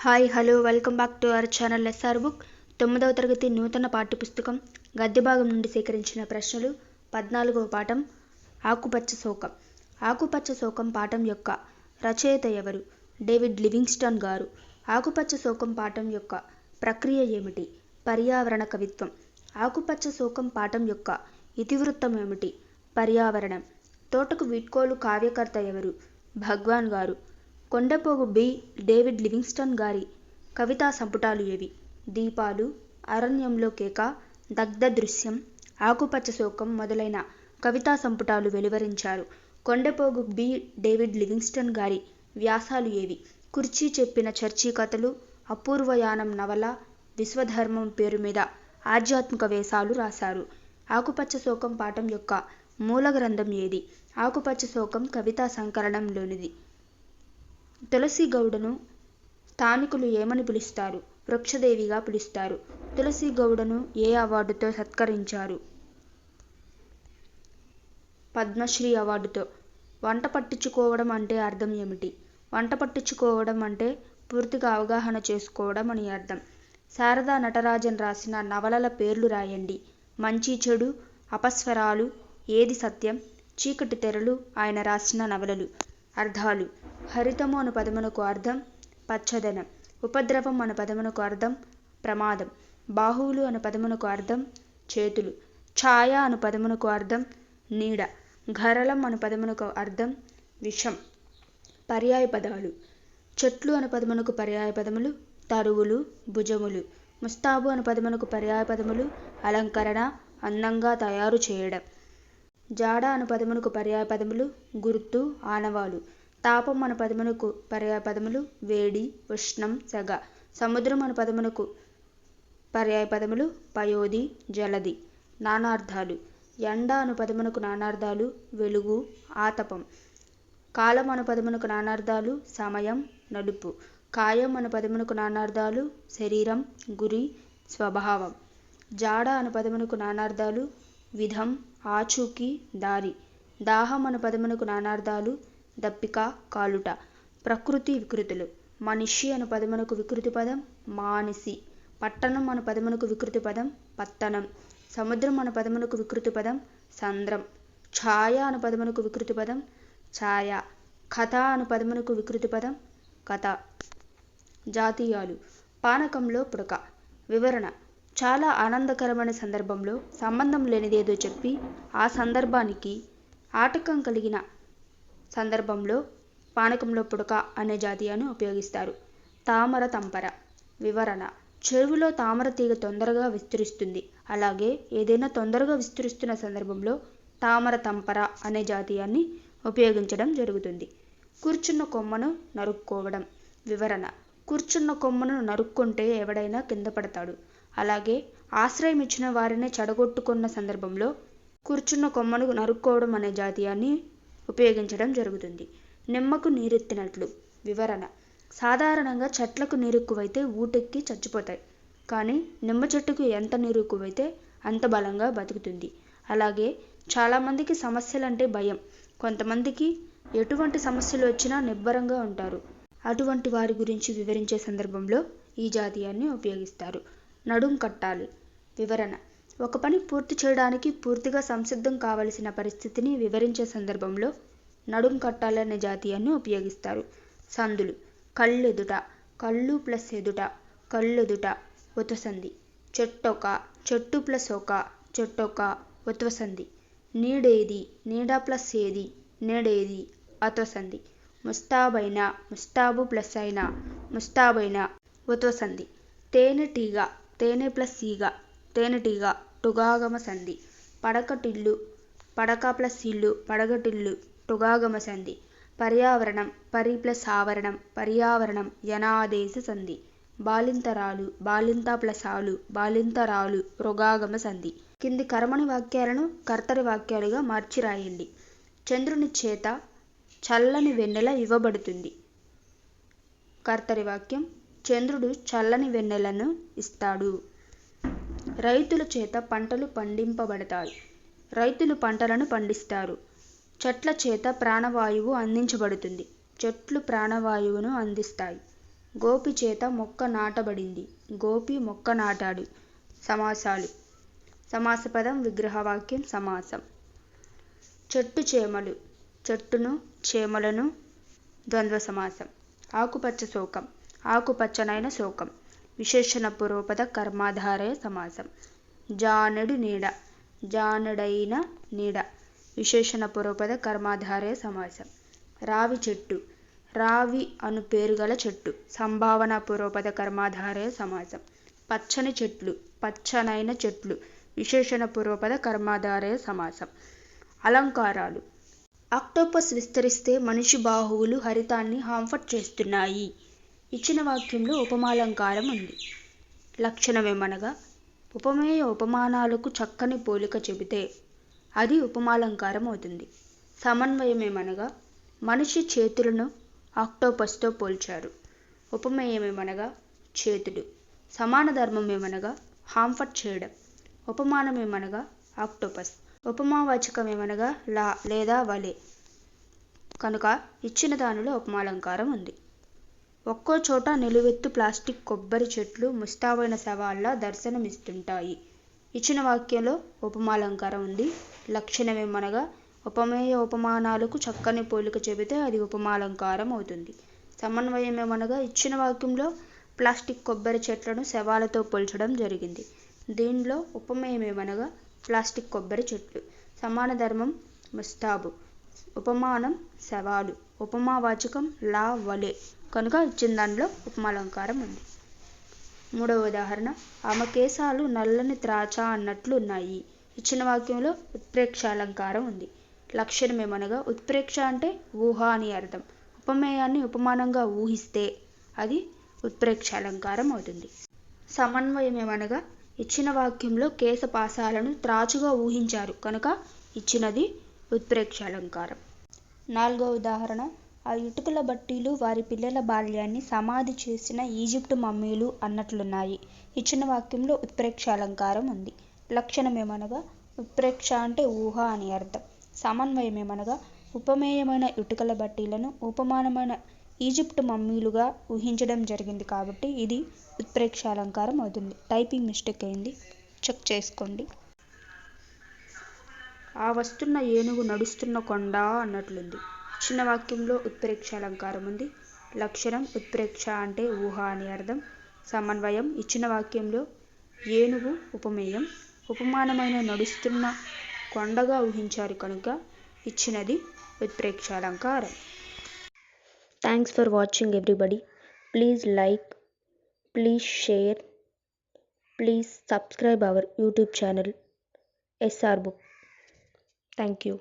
Hi hello welcome back to our channel SR book. 9వ తరగతి నూతన పాఠ్యపుస్తకం గద్య భాగం నుండి సేకరించిన ప్రశ్నలు. 14వ పాఠం ఆకుపచ్చ శోకం. ఆకుపచ్చ శోకం పాఠం యొక్క రచయిత ఎవరు? డేవిడ్ లివింగ్స్టన్ గారు. ఆకుపచ్చ శోకం పాఠం యొక్క ప్రక్రియ ఏమిటి? పర్యావరణ కవిత్వం. ఆకుపచ్చ శోకం పాఠం యొక్క ఇతివృత్తం ఏమిటి? పర్యావరణం. తోటకు వీడ్కోలు కావ్యకర్త ఎవరు? భగవాన్ గారు. కొండపోగు బి. డేవిడ్ లివింగ్స్టన్ గారి కవితా సంపుటాలు ఏవి? దీపాలు, అరణ్యంలో కేక, దగ్ధ దృశ్యం, ఆకుపచ్చ శోకం మొదలైన కవితా సంపుటాలు వెలువరించారు. కొండపోగు బి. డేవిడ్ లివింగ్స్టన్ గారి వ్యాసాలు ఏవి? కుర్చీ చెప్పిన చర్చీ కథలు, అపూర్వయానం నవల, విశ్వధర్మం పేరు మీద ఆధ్యాత్మిక వేశాలు రాశారు. ఆకుపచ్చ శోకం పాఠం యొక్క మూల గ్రంథం ఏది? ఆకుపచ్చ శోకం కవితా సంకలనంలోనిది. తులసి గౌడను స్థానికులు ఏమని పిలుస్తారు? వృక్షదేవిగా పిలుస్తారు. తులసి గౌడను ఏ అవార్డుతో సత్కరించారు? పద్మశ్రీ అవార్డుతో. వంట పట్టించుకోవడం అంటే అర్థం ఏమిటి? వంట పట్టించుకోవడం అంటే పూర్తిగా అవగాహన చేసుకోవడం అని అర్థం. శారదా నటరాజన్ రాసిన నవలల పేర్లు రాయండి. మంచి చెడు, అపస్వరాలు, ఏది సత్యం, చీకటి తెరలు ఆయన రాసిన నవలలు. అర్థాలు: హరితము అను పదమునకు అర్థం పచ్చదనం. ఉపద్రవం అను పదమునకు అర్థం ప్రమాదం. బాహువులు అను పదమునకు అర్థం చేతులు. ఛాయ అను పదమునకు అర్థం నీడ. ఘరలం అను పదమునకు అర్థం విషం. పర్యాయ పదాలు: చెట్లు అను పదమునకు పర్యాయ పదములు తరువులు, భుజములు. ముస్తాబు అను పదమునకు పర్యాయ పదములు అలంకరణ, అందంగా తయారు చేయడం. జాడ అను పదమునకు పర్యాయ పదములు గుర్తు, ఆనవాలు. తాపం అను పదమునకు పర్యాయ పదములు వేడి, ఉష్ణం, సెగ. సముద్రం అను పదమునకు పర్యాయ పదములు పయోధి, జలధి. నానార్థాలు: ఎండ అను పదమునకు నానార్థాలు వెలుగు, ఆతపం. కాలం అను పదమునకు నానార్థాలు సమయం, నడుపు. కాయం అను పదమునకు నానార్థాలు శరీరం, గురి, స్వభావం. జాడ అను పదమునకు నానార్థాలు విధం, ఆచూకీ, దారి. దాహం అను పదమునకు నానార్థాలు దప్పిక, కాలుట. ప్రకృతి వికృతులు: మనిషి అను పదమునకు వికృతి పదం మానిసి. పట్టణం అను పదమునకు వికృతి పదం పత్తనం. సముద్రం అను పదమునకు వికృతి పదం సంద్రం. ఛాయ అను పదమునకు వికృతి పదం ఛాయ. కథ అను పదమునకు వికృతి పదం కథ. జాతీయాలు: పానకంలో పుడక. వివరణ: చాలా ఆనందకరమైన సందర్భంలో సంబంధం లేనిదేదో చెప్పి ఆ సందర్భానికి ఆటంకం కలిగిన సందర్భంలో పానకంలో పుడక అనే జాతీయాన్ని ఉపయోగిస్తారు. తామర తంపర. వివరణ: చెరువులో తామర తీగ తొందరగా విస్తరిస్తుంది. అలాగే ఏదైనా తొందరగా విస్తరిస్తున్న సందర్భంలో తామర తంపర అనే జాతీయాన్ని ఉపయోగించడం జరుగుతుంది. కూర్చున్న కొమ్మను నరుక్కోవడం. వివరణ: కూర్చున్న కొమ్మను నరుక్కుంటే ఎవడైనా కింద పడతాడు. అలాగే ఆశ్రయం ఇచ్చిన వారిని చెడగొట్టుకున్న సందర్భంలో కూర్చున్న కొమ్మను నరుక్కోవడం అనే జాతీయాన్ని ఉపయోగించడం జరుగుతుంది. నిమ్మకు నీరెత్తినట్లు. వివరణ: సాధారణంగా చెట్లకు నీరెక్కువైతే ఊటెక్కి చచ్చిపోతాయి. కానీ నిమ్మ చెట్టుకు ఎంత నీరు ఎక్కువైతే అంత బలంగా బతుకుతుంది. అలాగే చాలామందికి సమస్యలంటే భయం. కొంతమందికి ఎటువంటి సమస్యలు వచ్చినా నిబ్బరంగా ఉంటారు. అటువంటి వారి గురించి వివరించే సందర్భంలో ఈ జాతీయాన్ని ఉపయోగిస్తారు. నడుం కట్టాలి. వివరణ: ఒక పని పూర్తి చేయడానికి పూర్తిగా సంసిద్ధం కావలసిన పరిస్థితిని వివరించే సందర్భంలో నడుం కట్టాలి అనే జాతీయాన్ని ఉపయోగిస్తారు. సందులు: కళ్ళెదుట, కళ్ళు ప్లస్ ఎదుట, కళ్ళెదుట, ఉత్వసంధి. చెట్టొక, చెట్టు ప్లస్ ఒక, చెట్టొక, ఉత్వసంధి. నీడేది, నీడ ప్లస్ ఏది, నీడేది, అత్వసంధి. ముస్తాబైన, ముస్తాబు ప్లస్ అయిన, ముస్తాబైన, ఉత్వసంధి. తేనెటీగ, తేనె ప్లస్ ఈగ, తేనెటీగ, టుగాగమ సంధి. పడకటిల్లు, పడక ప్లస్ ఇల్లు, పడగటిల్లు, టుగాగమ సంధి. పర్యావరణం, పరి ప్లస్ ఆవరణం, పర్యావరణం, యనాదేశ సంధి. బాలింతరాలు, బాలింత ప్లస్ ఆలు, బాలింతరాలు, రుగాగమ సంధి. కింది కర్మని వాక్యాలను కర్తరి వాక్యాలుగా మార్చి రాయండి. చంద్రుని చేత చల్లని వెన్నెల ఇవ్వబడుతుంది. కర్తరి వాక్యం: చంద్రుడు చల్లని వెన్నెలను ఇస్తాడు. రైతుల చేత పంటలు పండింపబడతాయి. రైతులు పంటలను పండిస్తారు. చెట్ల చేత ప్రాణవాయువు అందించబడుతుంది. చెట్లు ప్రాణవాయువును అందిస్తాయి. గోపి చేత మొక్క నాటబడింది. గోపి మొక్క నాటాడు. సమాసాలు. సమాసపదం విగ్రహవాక్యం సమాసం. చెట్టు చేమలు. చెట్టును చేమలను ద్వంద్వ సమాసం. ఆకుపచ్చ శోకం. ఆకుపచ్చనైన శోకం. విశేషణ పూర్వపద కర్మాధారయ సమాసం. జానెడు నీడ. జానెడైన నీడ. విశేషణ పూర్వపద కర్మాధారయ సమాసం. రావి చెట్టు. రావి అను పేరుగల చెట్టు. సంభావన పూర్వపద కర్మాధారయ సమాసం. పచ్చని చెట్లు. పచ్చనైన చెట్లు. విశేషణ పూర్వపద కర్మాధారయ సమాసం. అలంకారాలు. ఆక్టోపస్ విస్తరిస్తే మనిషి బాహువులు హరితాన్ని హాంఫర్ట్ చేస్తున్నాయి. ఇచ్చిన వాక్యంలో ఉపమాలంకారం ఉంది. లక్షణమేమనగా ఉపమేయ ఉపమానాలకు చక్కని పోలిక చెబితే అది ఉపమాలంకారం అవుతుంది. సమన్వయమేమనగా మనిషి చేతులను ఆక్టోపస్తో పోల్చారు. ఉపమేయమేమనగా చేతులు. సమాన ధర్మమేమనగా హాంఫర్ట్ చేయడం. ఉపమానమేమనగా ఆక్టోపస్. ఉపమావాచకమేమనగా లా లేదా వలె. కనుక ఇచ్చిన దానిలో ఉపమాలంకారం ఉంది. ఒక్కో చోట నిలువెత్తు ప్లాస్టిక్ కొబ్బరి చెట్లు ముస్తాబైన శవాల్లా దర్శనమిస్తుంటాయి. ఇచ్చిన వాక్యంలో ఉపమాలంకారం ఉంది. లక్షణమేమనగా ఉపమేయ ఉపమానాలకు చక్కని పోలిక చెబితే అది ఉపమాలంకారం అవుతుంది. సమన్వయమేమనగా ఇచ్చిన వాక్యంలో ప్లాస్టిక్ కొబ్బరి చెట్లను శవాలతో పోల్చడం జరిగింది. దీనిలో ఉపమేయమేమనగా ప్లాస్టిక్ కొబ్బరి చెట్లు. సమాన ధర్మం ముస్తాబు. ఉపమానం శవాలు. ఉపమావాచకం లా వలె. కనుక ఇచ్చిన దానిలో ఉపమాలంకారం ఉంది. మూడవ ఉదాహరణ. ఆమె కేశాలు నల్లని త్రాచ అన్నట్లు ఉన్నాయి. ఇచ్చిన వాక్యంలో ఉత్ప్రేక్షాలంకారం ఉంది. లక్షణమేమనగా ఉత్ప్రేక్ష అంటే ఊహ అని అర్థం. ఉపమేయాన్ని ఉపమానంగా ఊహిస్తే అది ఉత్ప్రేక్షాలంకారం అవుతుంది. సమన్వయమేమనగా ఇచ్చిన వాక్యంలో కేశపాశాలను త్రాచుగా ఊహించారు కనుక ఇచ్చినది ఉత్ప్రేక్షాలంకారం. నాలుగవ ఉదాహరణ. ఆ ఇటుకల బట్టీలు వారి పిల్లల బాల్యాన్ని సమాధి చేసిన ఈజిప్టు మమ్మీలు అన్నట్లున్నాయి. ఇచ్చిన వాక్యంలో ఉత్ప్రేక్షాలంకారం ఉంది. లక్షణమేమనగా ఉత్ప్రేక్ష అంటే ఊహ అని అర్థం. సమన్వయమేమనగా ఉపమేయమైన ఇటుకల బట్టీలను ఉపమానమైన ఈజిప్టు మమ్మీలుగా ఊహించడం జరిగింది కాబట్టి ఇది ఉత్ప్రేక్షాలంకారం అవుతుంది. టైపింగ్ మిస్టేక్ అయింది, చెక్ చేసుకోండి. ఆ వస్తున్న ఏనుగు నడుస్తున్న కొండ అన్నట్లుంది. ఇచ్చిన వాక్యంలో ఉత్ప్రేక్షాలంకారం ఉంది. లక్షణం ఉత్ప్రేక్ష అంటే ఊహ అని అర్థం. సమన్వయం ఇచ్చిన వాక్యంలో ఏనుగు ఉపమేయం. ఉపమానమైన నడుస్తున్న కొండగా ఊహించారు కనుక ఇచ్చినది ఉత్ప్రేక్షాలంకారం. Thanks for watching everybody. Please like, please share, please subscribe our YouTube channel SR Book. Thank you.